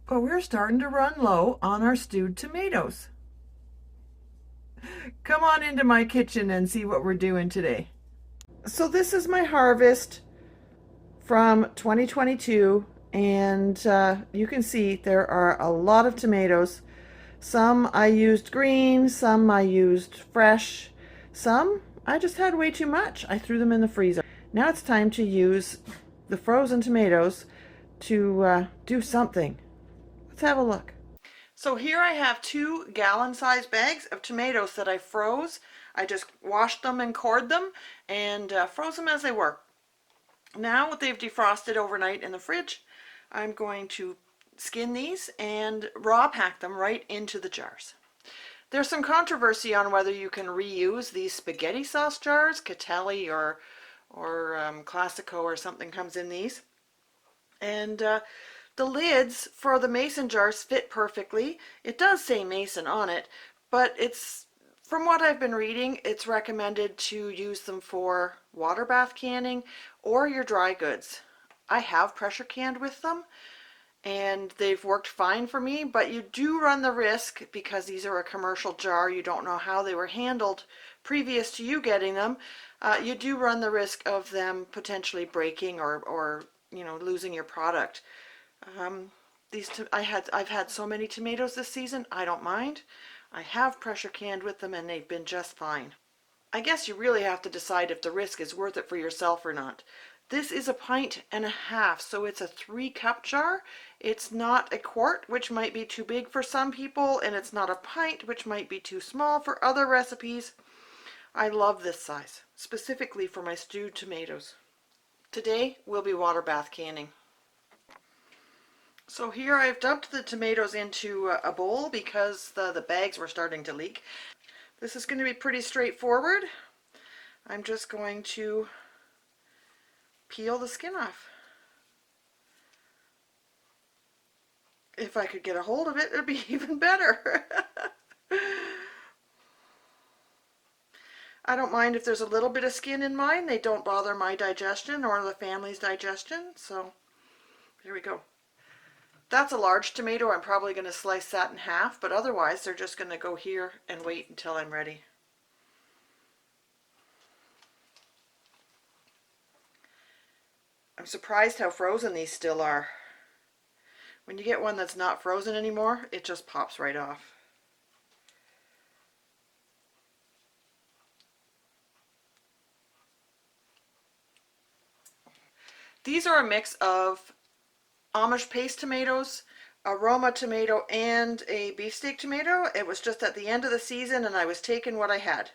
But we're starting to run low on our stewed tomatoes. Come on into my kitchen and see what we're doing today. So this is my harvest from 2022, and you can see there are a lot of tomatoes. Some I used green, some I used fresh, some I just had way too much. I threw them in the freezer. Now it's time to use the frozen tomatoes to do something. Let's have a look. So here I have 2 gallon-sized bags of tomatoes that I froze. I just washed them and cored them and froze them as they were. Now they've defrosted overnight in the fridge, I'm going to skin these and raw pack them right into the jars. There's some controversy on whether you can reuse these spaghetti sauce jars. Catelli or Classico or something comes in these. And the lids for the mason jars fit perfectly. It does say mason on it, but it's, from what I've been reading, it's recommended to use them for water bath canning or your dry goods. I have pressure canned with them and they've worked fine for me, but you do run the risk, because these are a commercial jar, you don't know how they were handled previous to you getting them, you do run the risk of them potentially breaking or you know, losing your product. I've had so many tomatoes this season, I don't mind. I have pressure canned with them and they've been just fine. I guess you really have to decide if the risk is worth it for yourself or not. This is a 1.5 pints, so it's a 3-cup jar. It's not a quart, which might be too big for some people, and it's not a pint, which might be too small for other recipes. I love this size, specifically for my stewed tomatoes. Today we'll be water bath canning. So here I've dumped the tomatoes into a bowl because the bags were starting to leak. This is going to be pretty straightforward. I'm just going to peel the skin off. If I could get a hold of it, it'd be even better. I don't mind if there's a little bit of skin in mine. They don't bother my digestion or the family's digestion. So here we go. That's a large tomato. I'm probably going to slice that in half, but otherwise they're just going to go here and wait until I'm ready. I'm surprised how frozen these still are. When you get one that's not frozen anymore, it just pops right off. These are a mix of Amish paste tomatoes, a Roma tomato, and a beefsteak tomato. It was just at the end of the season and I was taking what I had.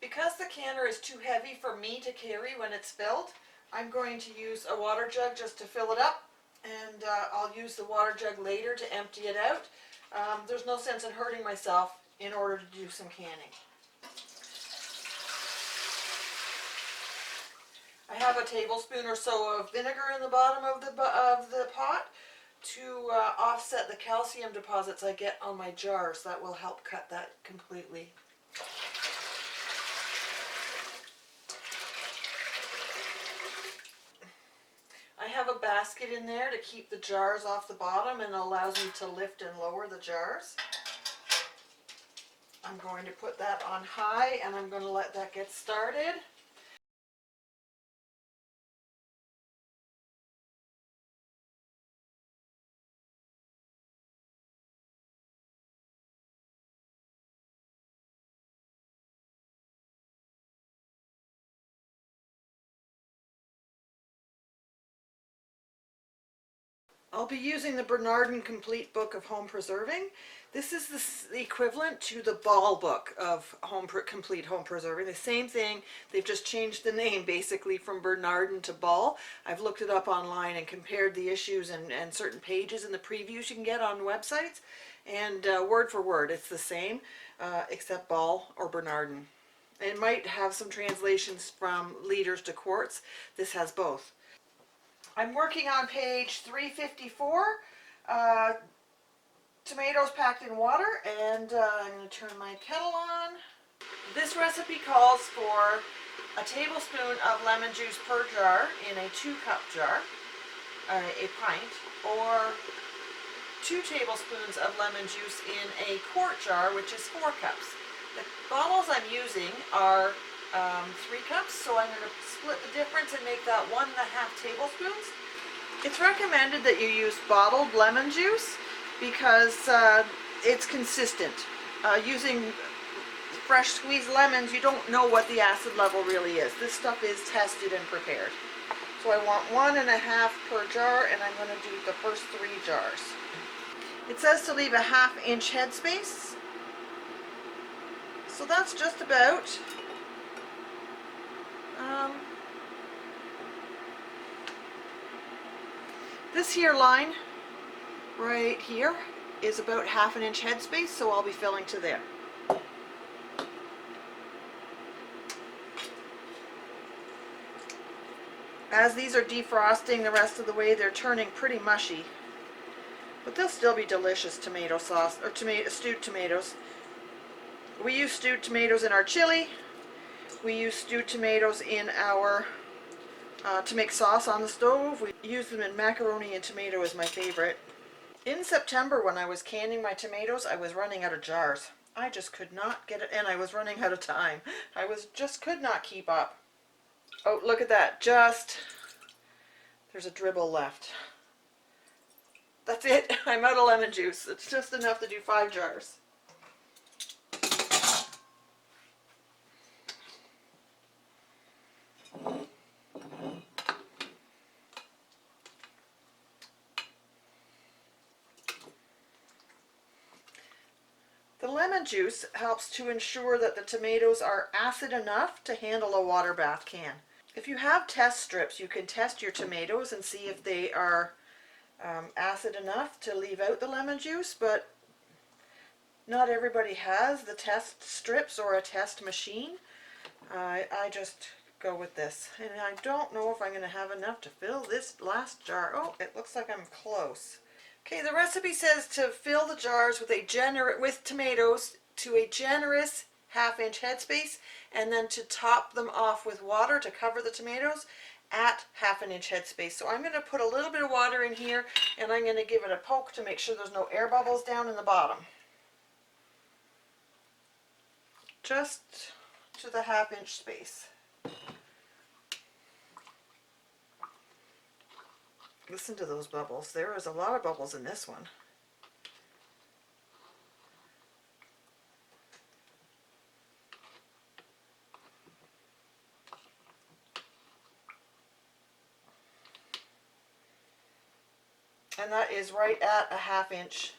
Because the canner is too heavy for me to carry when it's filled, I'm going to use a water jug just to fill it up, and I'll use the water jug later to empty it out. There's no sense in hurting myself in order to do some canning. I have a tablespoon or so of vinegar in the bottom of the pot to offset the calcium deposits I get on my jars. That will help cut that completely. I have a basket in there to keep the jars off the bottom and allows me to lift and lower the jars. I'm going to put that on high and I'm going to let that get started. I'll be using the Bernardin Complete Book of Home Preserving. This is the equivalent to the Ball Book of Complete Home Preserving. The same thing, they've just changed the name basically from Bernardin to Ball. I've looked it up online and compared the issues and certain pages in the previews you can get on websites. And word for word, it's the same, except Ball or Bernardin. It might have some translations from liters to quarts. This has both. I'm working on page 354, tomatoes packed in water, and I'm going to turn my kettle on. This recipe calls for a tablespoon of lemon juice per jar in a 2-cup jar. a pint, or 2 tablespoons of lemon juice in a quart jar, which is 4 cups. The bottles I'm using are 3 cups, so I'm going to split the difference and make that 1.5 tablespoons. It's recommended that you use bottled lemon juice because it's consistent. Using fresh squeezed lemons, you don't know what the acid level really is. This stuff is tested and prepared. So I want 1.5 per jar, and I'm going to do the first 3 jars. It says to leave a 1/2 inch headspace. So that's just about this here line right here is about 1/2 inch headspace, so I'll be filling to there. As these are defrosting the rest of the way, they're turning pretty mushy, but they'll still be delicious tomato sauce, or stewed tomatoes. We use stewed tomatoes in our chili. We use stewed tomatoes in our to make sauce on the stove. We use them in macaroni and tomato is my favorite. In September, when I was canning my tomatoes, I was running out of jars. I just could not get it, and I was running out of time. I just could not keep up. Oh, look at that. There's a dribble left. That's it. I'm out of lemon juice. It's just enough to do 5 jars. The lemon juice helps to ensure that the tomatoes are acid enough to handle a water bath can. If you have test strips, you can test your tomatoes and see if they are acid enough to leave out the lemon juice, but not everybody has the test strips or a test machine. I just go with this, and I don't know if I'm going to have enough to fill this last jar. Oh, it looks like I'm close. Okay, the recipe says to fill the jars with tomatoes to a generous 1/2 inch headspace, and then to top them off with water to cover the tomatoes at 1/2 inch headspace. So I'm going to put a little bit of water in here, and I'm going to give it a poke to make sure there's no air bubbles down in the bottom. Just to the 1/2 inch space. Listen to those bubbles. There is a lot of bubbles in this one. And that is right at a 1/2 inch.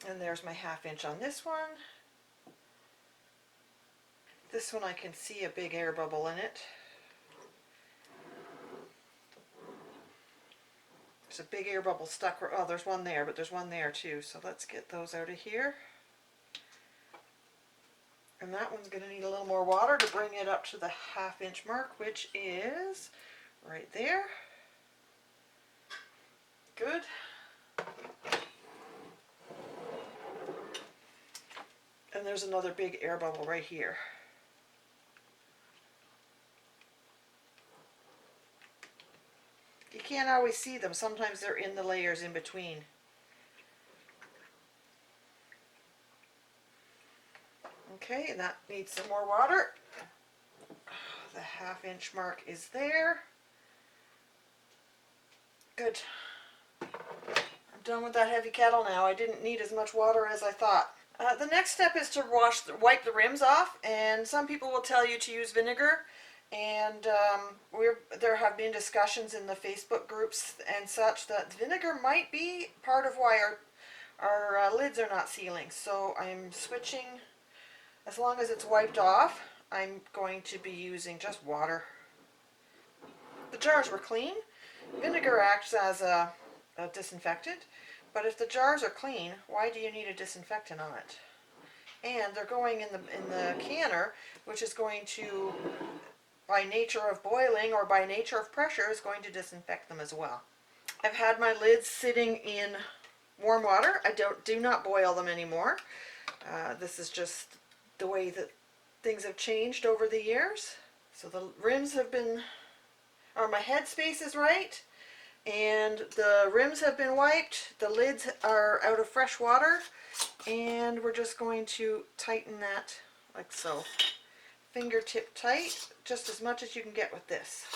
And there's my 1/2 inch on this one. This one I can see a big air bubble in it. There's a big air bubble stuck. Oh, there's one there, but there's one there too. So let's get those out of here. And that one's going to need a little more water to bring it up to the 1/2 inch mark, which is right there. Good. And there's another big air bubble right here. You can't always see them. Sometimes they're in the layers in between. Okay, and that needs some more water. The 1/2 inch mark is there. Good. I'm done with that heavy kettle now. I didn't need as much water as I thought. The next step is to wipe the rims off, and some people will tell you to use vinegar, and there have been discussions in the Facebook groups and such that vinegar might be part of why our lids are not sealing. So I'm switching, as long as it's wiped off, I'm going to be using just water. The jars were clean. Vinegar acts as a disinfectant, but if the jars are clean, why do you need a disinfectant on it? And they're going in the canner, which is going to, by nature of boiling or by nature of pressure, is going to disinfect them as well. I've had my lids sitting in warm water. I do not boil them anymore. This is just the way that things have changed over the years. So the rims have been, or my headspace is right, and the rims have been wiped. The lids are out of fresh water, and we're just going to tighten that like so. Fingertip tight, just as much as you can get with this.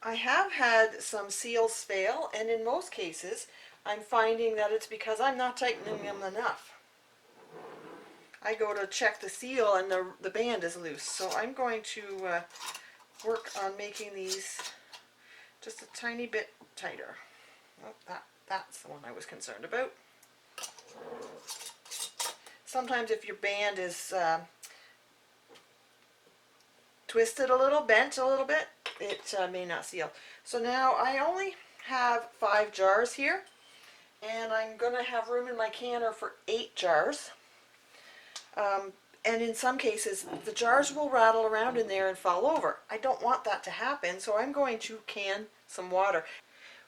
I have had some seals fail, and in most cases I'm finding that it's because I'm not tightening them enough. I go to check the seal and the band is loose, so I'm going to work on making these just a tiny bit tighter. Oh, that's the one I was concerned about. Sometimes if your band is twisted a little, bent a little bit, it may not seal. So now I only have 5 jars here, and I'm going to have room in my canner for 8 jars. And in some cases, the jars will rattle around in there and fall over. I don't want that to happen, so I'm going to can some water.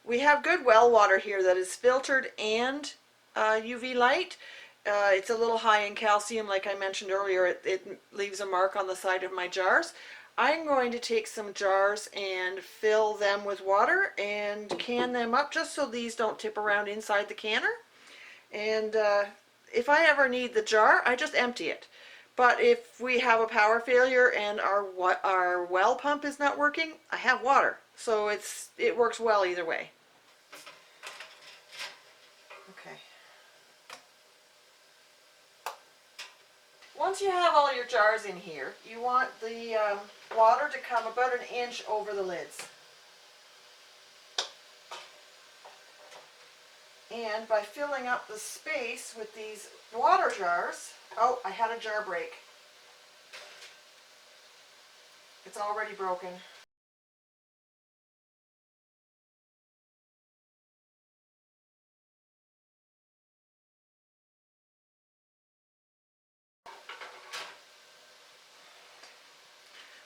We have good well water here that is filtered and UV light. It's a little high in calcium, like I mentioned earlier. It leaves a mark on the side of my jars. I'm going to take some jars and fill them with water and can them up just so these don't tip around inside the canner. And if I ever need the jar, I just empty it. But if we have a power failure and our well pump is not working, I have water. So it works well either way. Okay. Once you have all your jars in here, you want the water to come about an inch over the lids. And by filling up the space with these water jars, oh, I had a jar break. It's already broken.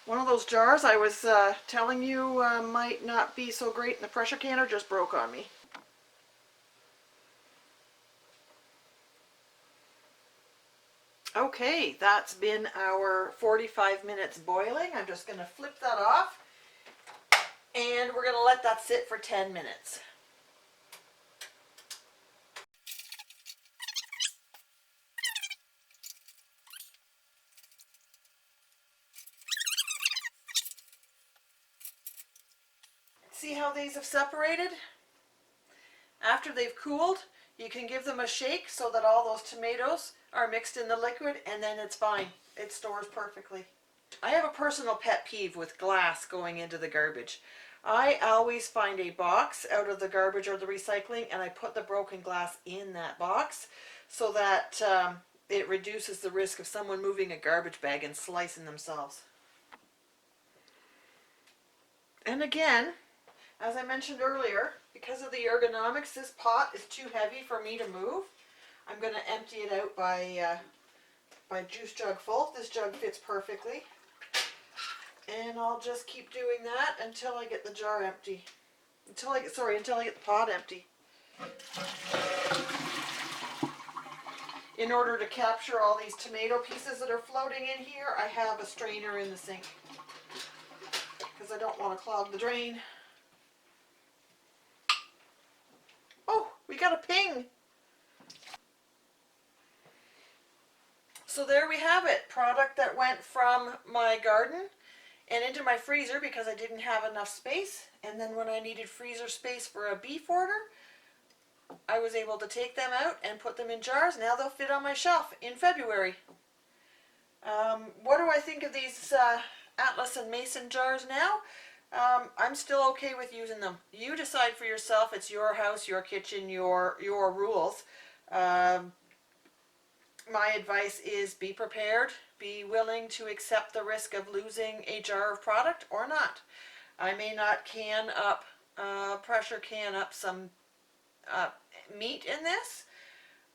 One of those jars I was telling you might not be so great in the pressure canner just broke on me. Okay, that's been our 45 minutes boiling. I'm just going to flip that off, and we're going to let that sit for 10 minutes. See how these have separated? After they've cooled, you can give them a shake so that all those tomatoes are mixed in the liquid, and then it's fine. It stores perfectly. I have a personal pet peeve with glass going into the garbage. I always find a box out of the garbage or the recycling, and I put the broken glass in that box so that it reduces the risk of someone moving a garbage bag and slicing themselves. And again, as I mentioned earlier, because of the ergonomics, this pot is too heavy for me to move. I'm going to empty it out by juice jug full. This jug fits perfectly. And I'll just keep doing that until I get the jar empty. Until I get the pot empty. In order to capture all these tomato pieces that are floating in here, I have a strainer in the sink, because I don't want to clog the drain. Oh, we got a ping! So there we have it. Product that went from my garden and into my freezer because I didn't have enough space. And then when I needed freezer space for a beef order, I was able to take them out and put them in jars. Now they'll fit on my shelf in February. What do I think of these Atlas and Mason jars now? I'm still okay with using them. You decide for yourself. It's your house, your kitchen, your rules. My advice is be prepared. Be willing to accept the risk of losing a jar of product or not. I may not pressure can up some meat in this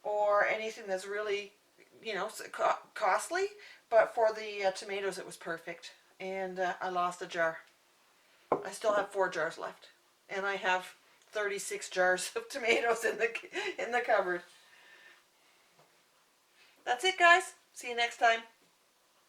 or anything that's really, costly, but for the tomatoes it was perfect, and I lost a jar. I still have 4 jars left. and I have 36 jars of tomatoes in the cupboard. That's it, guys. See you next time.